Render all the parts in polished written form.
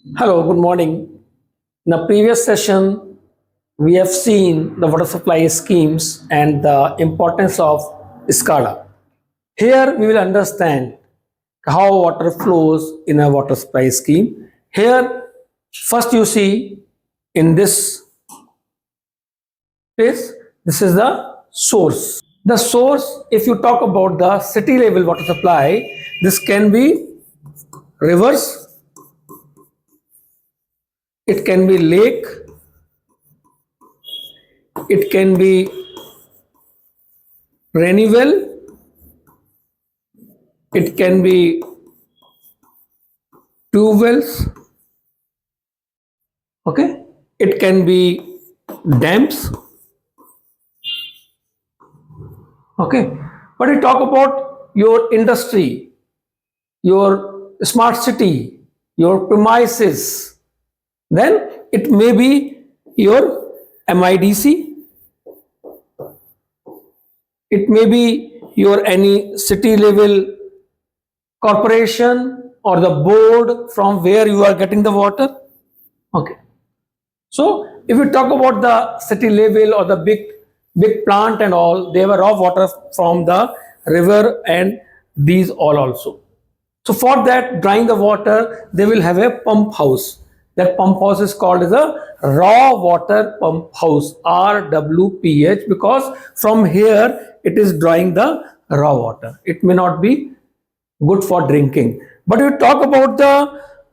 Hello, good morning. In the previous session, we have seen the water supply schemes and the importance of SCADA. Here, we will understand how water flows in a water supply scheme. Here, first you see in this place, this is the source. The source, if you talk about the city level water supply, this can be rivers, it can be lake, it can be rainy well, it can be tube wells, okay, it can be dams, okay. But you talk about your industry, your smart city, your premises, then it may be your MIDC, it may be your any city level corporation or the board from where you are getting the water. Okay. So if we talk about the city level or the big plant and all, they were raw water from the river and these all also. So for that drying the water, they will have a pump house. That pump house is called as a raw water pump house, RWPH, because from here it is drying the raw water. It may not be good for drinking. But we talk about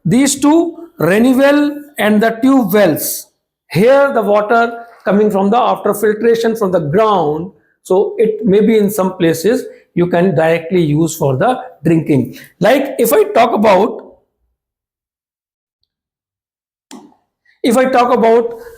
these two, rainy well and the tube wells. Here the water coming from the after filtration from the ground, so it may be in some places you can directly use for the drinking. Like if I talk about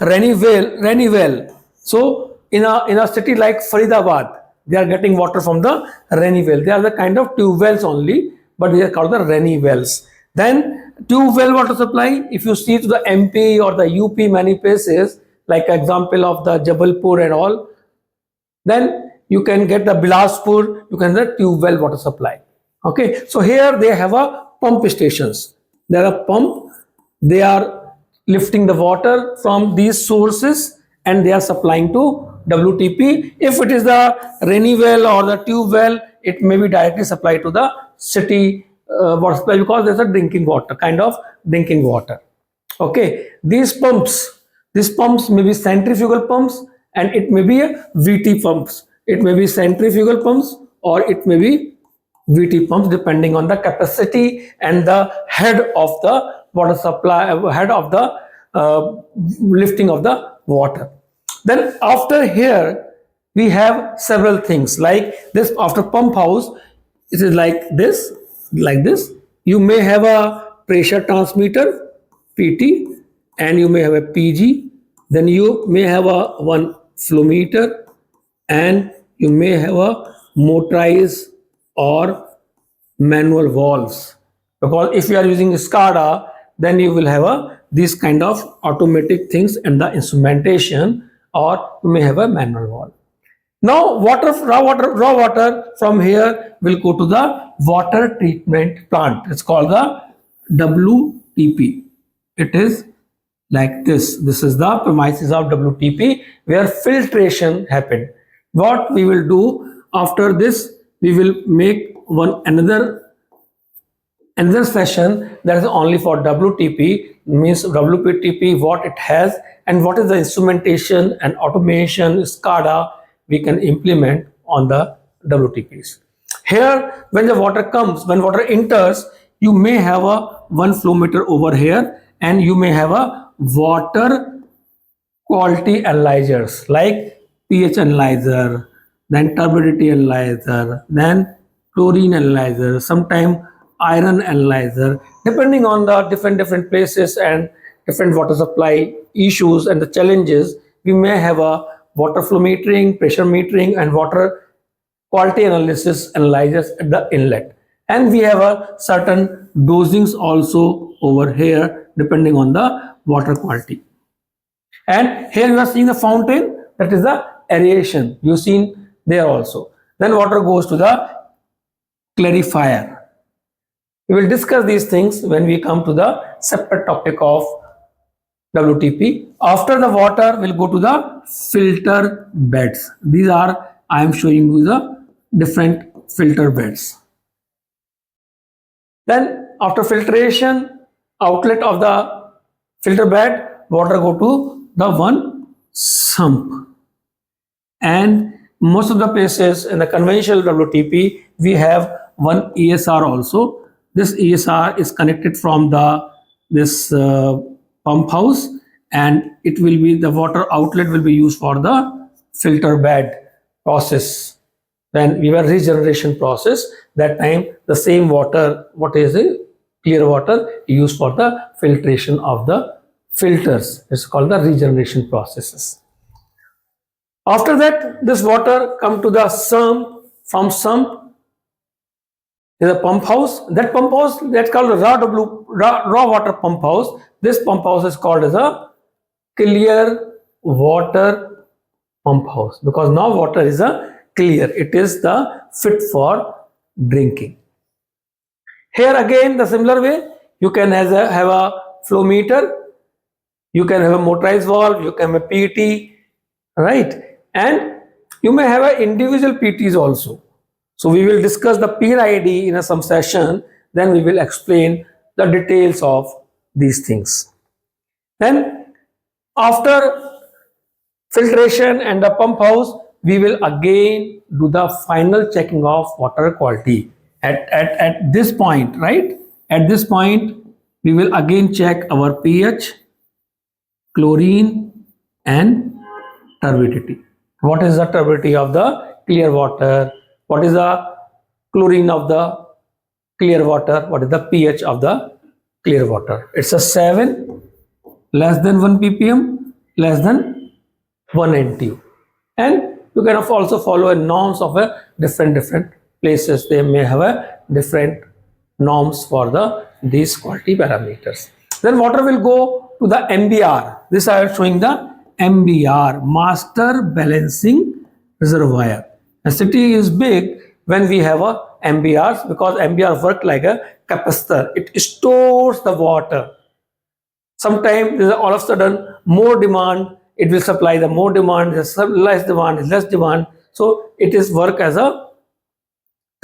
rainy well, so in a city like Faridabad, they are getting water from the rainy well. They are the kind of tube wells only, but they are called the rainy wells. Then tube well water supply, if you see to the MP or the UP many places, like example of the Jabalpur and all, then you can get the Bilaspur, you can get tube well water supply. Okay, so here they have a pump stations. There are pump, they are lifting the water from these sources and they are supplying to WTP. If it is the rainy well or the tube well, it may be directly supplied to the city water supply because there's a drinking water, kind of drinking water. Okay, these pumps may be centrifugal pumps and it may be a VT pumps. It may be centrifugal pumps or it may be VT pumps depending on the capacity and the head of the water supply, head of the lifting of the water. Then after here, we have several things like this. After pump house, it is like this. You may have a pressure transmitter, PT, and you may have a PG. Then you may have a one flow meter, and you may have a motorized or manual valves. Because if you are using SCADA, then you will have these kind of automatic things and the instrumentation, or you may have a manual valve. Now raw water from here will go to the water treatment plant. It's called the WTP. It is like this. This is the premises of WTP where filtration happened. What we will do after this, we will make another session that is only for WTP, means WTP, what it has and what is the instrumentation and automation SCADA we can implement on the WTPs. Here, when the water comes, when water enters, you may have a one flow meter over here and you may have a water quality analyzers like pH analyzer, then turbidity analyzer, then chlorine analyzer, sometimes iron analyzer, depending on the different places and different water supply issues and the challenges. We may have a water flow metering, pressure metering, and water quality analysis analyzers at the inlet. And we have a certain dosings also over here depending on the water quality. And here you are seeing the fountain, that is the aeration. You've seen there also. Then water goes to the clarifier. We will discuss these things when we come to the separate topic of WTP. After the water, we'll go to the filter beds. These are, I am showing you the different filter beds. Then after filtration, outlet of the filter bed, water go to the one sump. And most of the places in the conventional WTP, we have one ESR also. This ESR is connected from this pump house, and it will be the water outlet will be used for the filter bed process. When we were regeneration process, that time the same water, what is it? Clear water used for the filtration of the filters. It's called the regeneration processes. After that, this water come to the sump. From sump is a pump house. That pump house, that's called the raw water pump house. This pump house is called as a clear water pump house, because now water is a clear. It is the fit for drinking. Here again, the similar way, you can have a flow meter, you can have a motorized valve, you can have a PT, right? And you may have a individual PTs also. So we will discuss the PID in some session, then we will explain the details of these things. Then after filtration and the pump house, we will again do the final checking of water quality. At this point, right? At this point, we will again check our pH, chlorine, and turbidity. What is the turbidity of the clear water? What is the chlorine of the clear water? What is the pH of the clear water? It's a 7, less than 1 ppm, less than 1 NTU. And you can also follow a norms of a different places. They may have a different norms for these quality parameters. Then water will go to the MBR. This I am showing the MBR, Master Balancing Reservoir. A city is big when we have a MBRs, because MBR work like a capacitor. It stores the water. Sometimes there is all of a sudden more demand, it will supply the more demand, there's less demand, less demand. So it is work as a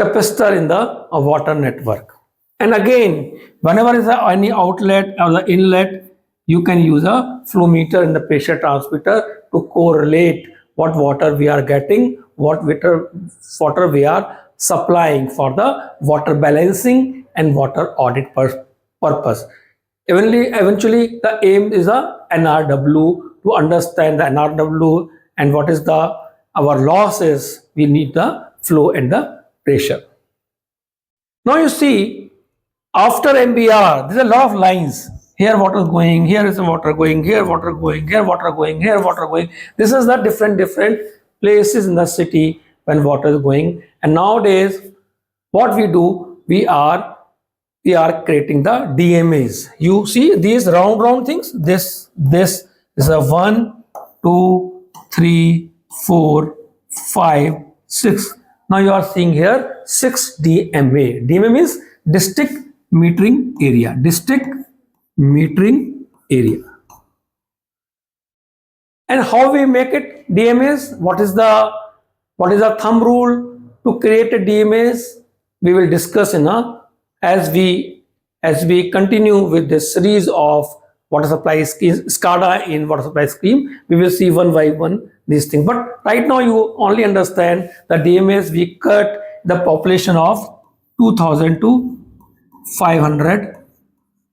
capacitor in the water network. And again, whenever is any outlet or the inlet, you can use a flow meter in the pressure transmitter to correlate what water we are getting, what water we are supplying for the water balancing and water audit purpose. Eventually, the aim is a NRW. To understand the NRW and what is our losses, we need the flow and the pressure. Now you see, after MBR, there is a lot of lines. Here water is going, here is the water going, here water going, here water going, here water going. This is the different places in the city when water is going. And nowadays, what we do, we are creating the DMAs. You see these round things. This is a 1, 2, 3, 4, 5, 6. Now you are seeing here 6 DMA. DMA means district metering area. District metering area. And how we make it DMAs? What is the thumb rule to create a DMAs? We will discuss as we continue with this series of water supply scheme, SCADA in water supply scheme. We will see one by one these things. But right now you only understand the DMAs. We cut the population of 2000 to 500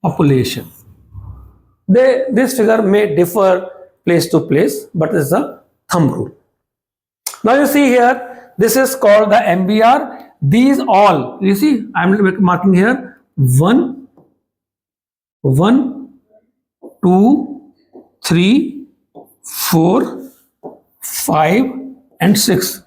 population. This figure may differ place to place, but it's a thumb rule. Now you see here, this is called the MBR. These all, you see, I'm marking here 1, 2, 3, 4, 5, and 6.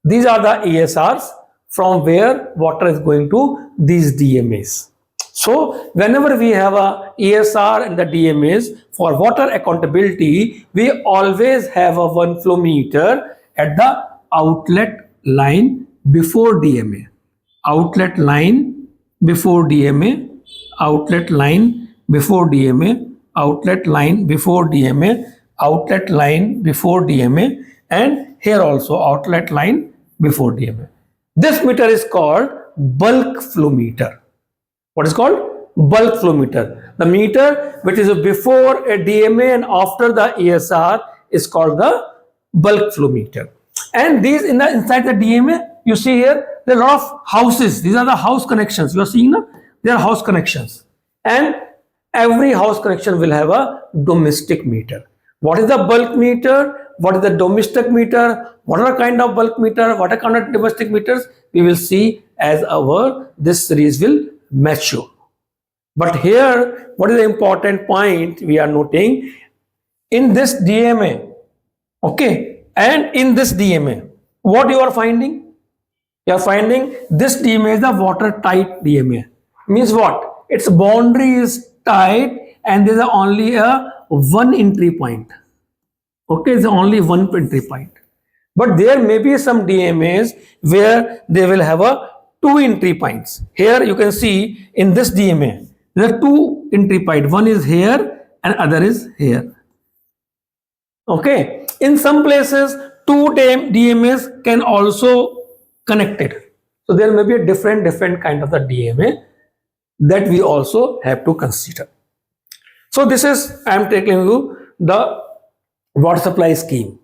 These are the ESRs from where water is going to these DMAs. So whenever we have a ESR and the DMAs for water accountability, we always have a one flow meter at the outlet line before DMA. Outlet line before DMA, outlet line before DMA, outlet line before DMA, outlet line before DMA, and here also outlet line before DMA. This meter is called bulk flow meter. What is called? Bulk flow meter. The meter which is before a DMA and after the ESR is called the bulk flow meter. And these inside the DMA, you see here there are a lot of houses. These are the house connections. You are seeing now? They are house connections. And every house connection will have a domestic meter. What is the bulk meter? What is the domestic meter? What are the kind of bulk meter? What are kind of domestic meters? We will see as this series will mature. But here, what is the important point we are noting? In this DMA, okay, and in this DMA, what you are finding? You are finding this DMA is the watertight DMA. Means what? Its boundary is tight and there is only a one entry point. Okay, it's only one entry point. But there may be some DMAs where they will have a two entry points. Here you can see in this DMA, there are two entry points. One is here and other is here. Okay, in some places two DMAs can also connected. So there may be a different kind of the DMA that we also have to consider. So this is, I am taking you the water supply scheme.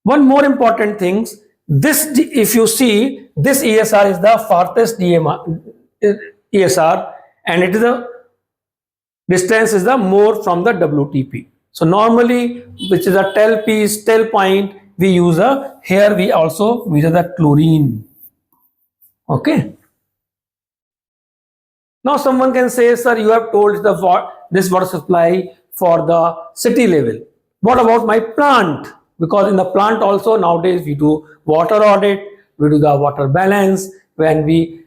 One more important thing, this, if you see, this ESR is the farthest ESR and it is the distance is the more from the WTP. So normally, which is a tell point, we use a, here we also use the chlorine. Okay. Now someone can say, sir, you have told this water supply for the city level. What about my plant? Because in the plant also nowadays we do water audit, we do the water balance when we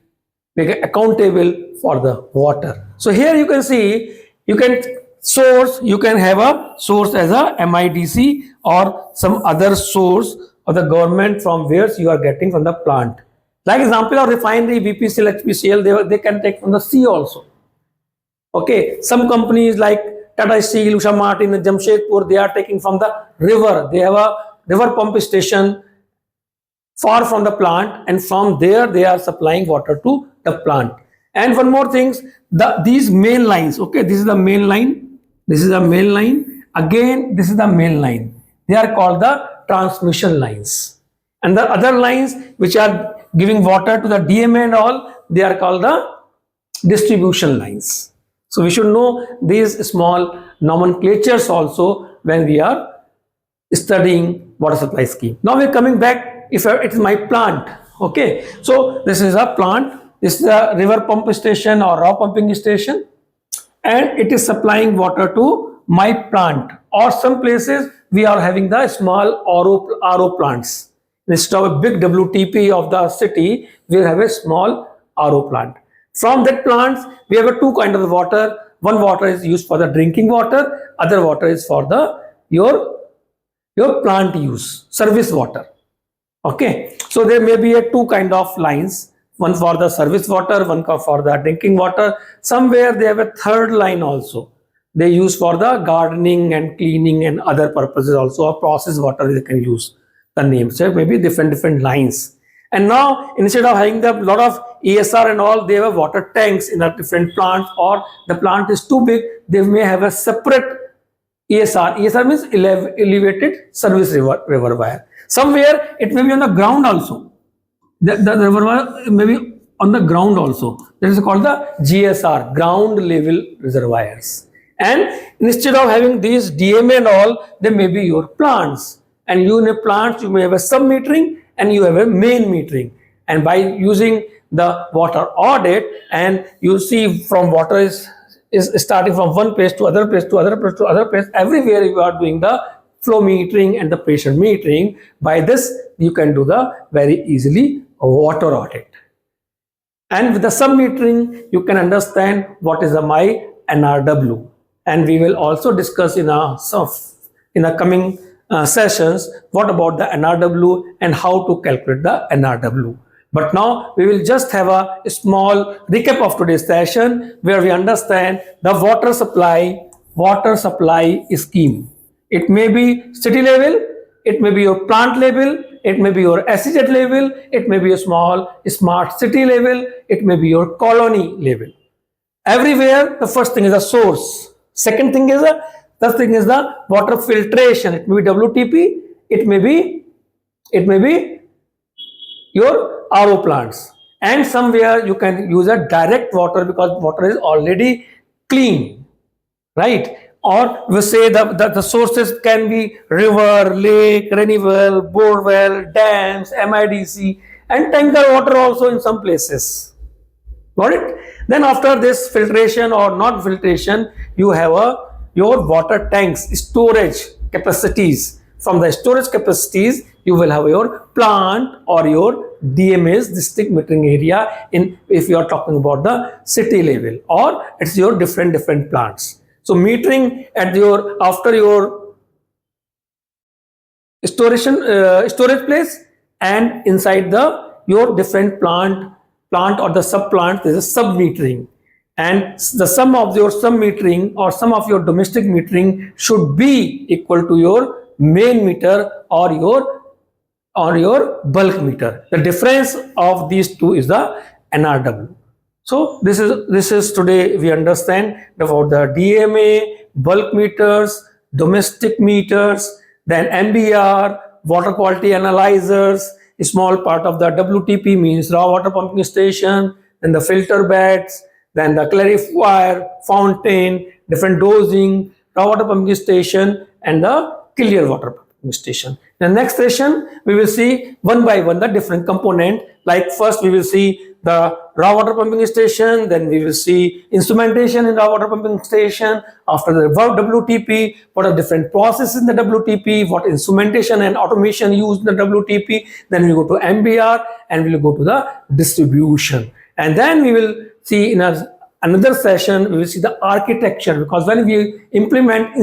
make it accountable for the water. So here you can see, you can have a source as a MIDC or some other source of the government from where you are getting from the plant. Like example of refinery, BPCL, HPCL, they can take from the sea also. Okay, some companies like Tata Steel, Usha Martin, and Jamshedpur, they are taking from the river. They have a river pump station far from the plant, and from there they are supplying water to the plant. And one more thing, these main lines, okay, this is the main line, this is the main line, again this is the main line. They are called the transmission lines. And the other lines which are giving water to the DMA and all, they are called the distribution lines. So we should know these small nomenclatures also when we are studying water supply scheme. Now we are coming back, if it is my plant, okay. So this is a plant, this is a river pump station or raw pumping station, and it is supplying water to my plant. Or some places we are having the small RO plants. Instead of a big WTP of the city, we have a small RO plant. From that plants, we have a two kind of water. One water is used for the drinking water, other water is for the your plant use, service water. Okay, so there may be a two kind of lines, one for the service water, one for the drinking water. Somewhere they have a third line also. They use for the gardening and cleaning and other purposes also, or process water they can use. The names, so maybe different lines. And now instead of having a lot of ESR and all, they have water tanks in a different plant, or the plant is too big, they may have a separate ESR. ESR means elevated service reservoir. Somewhere it may be on the ground also. The reservoir may be on the ground also. That is called the GSR, ground level reservoirs. And instead of having these DMA and all, there may be your plants. And you in a plant, you may have a sub-metering and you have a main metering. And by using the water audit, and you see from water is starting from one place to other place to other place to other place, everywhere you are doing the flow metering and the pressure metering. By this, you can do the very easily water audit. And with the sub-metering, you can understand what is my NRW. And we will also discuss in a coming sessions what about the NRW and how to calculate the NRW. But now we will just have a small recap of today's session where we understand the water supply scheme. It may be city level, it may be your plant level, it may be your SEZ level, it may be a small smart city level, it may be your colony level. Everywhere, the first thing is the source. Second thing is the water filtration. It may be WTP, it may be your RO plants, and somewhere you can use a direct water because water is already clean, right? Or we say the sources can be river, lake, rainy well, bore well, dams, MIDC, and tanker water also in some places. Got it? Then after this filtration or not filtration, you have your water tanks, storage capacities. From the storage capacities, you will have your plant or your DMAs, district metering area, in if you are talking about the city level, or it's your different plants. So metering at your after your storage place, and inside the your different plant or the sub plant, there is sub metering, and the sum of your sub metering or sum of your domestic metering should be equal to your main meter or your bulk meter. The difference of these two is the NRW. So this is today we understand about the DMA, bulk meters, domestic meters, then MBR, water quality analyzers, a small part of the WTP means raw water pumping station, then the filter beds, then the clarifier, fountain, different dosing, raw water pumping station, and the clear water pumping station. In the next session, we will see one by one the different component. Like first we will see the raw water pumping station, then we will see instrumentation in raw water pumping station. After the WTP, what are different processes in the WTP, what instrumentation and automation used in the WTP. Then we go to MBR and we will go to the distribution. And then we will see in another session, we will see the architecture, because when we implement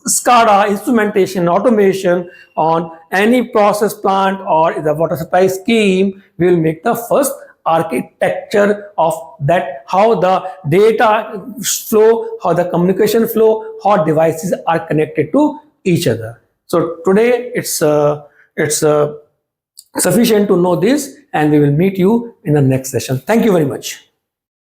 SCADA, instrumentation, automation on any process plant or the water supply scheme, we will make the first architecture of that, how the data flow, how the communication flow, how devices are connected to each other. So today it's sufficient to know this, and we will meet you in the next session. Thank you very much.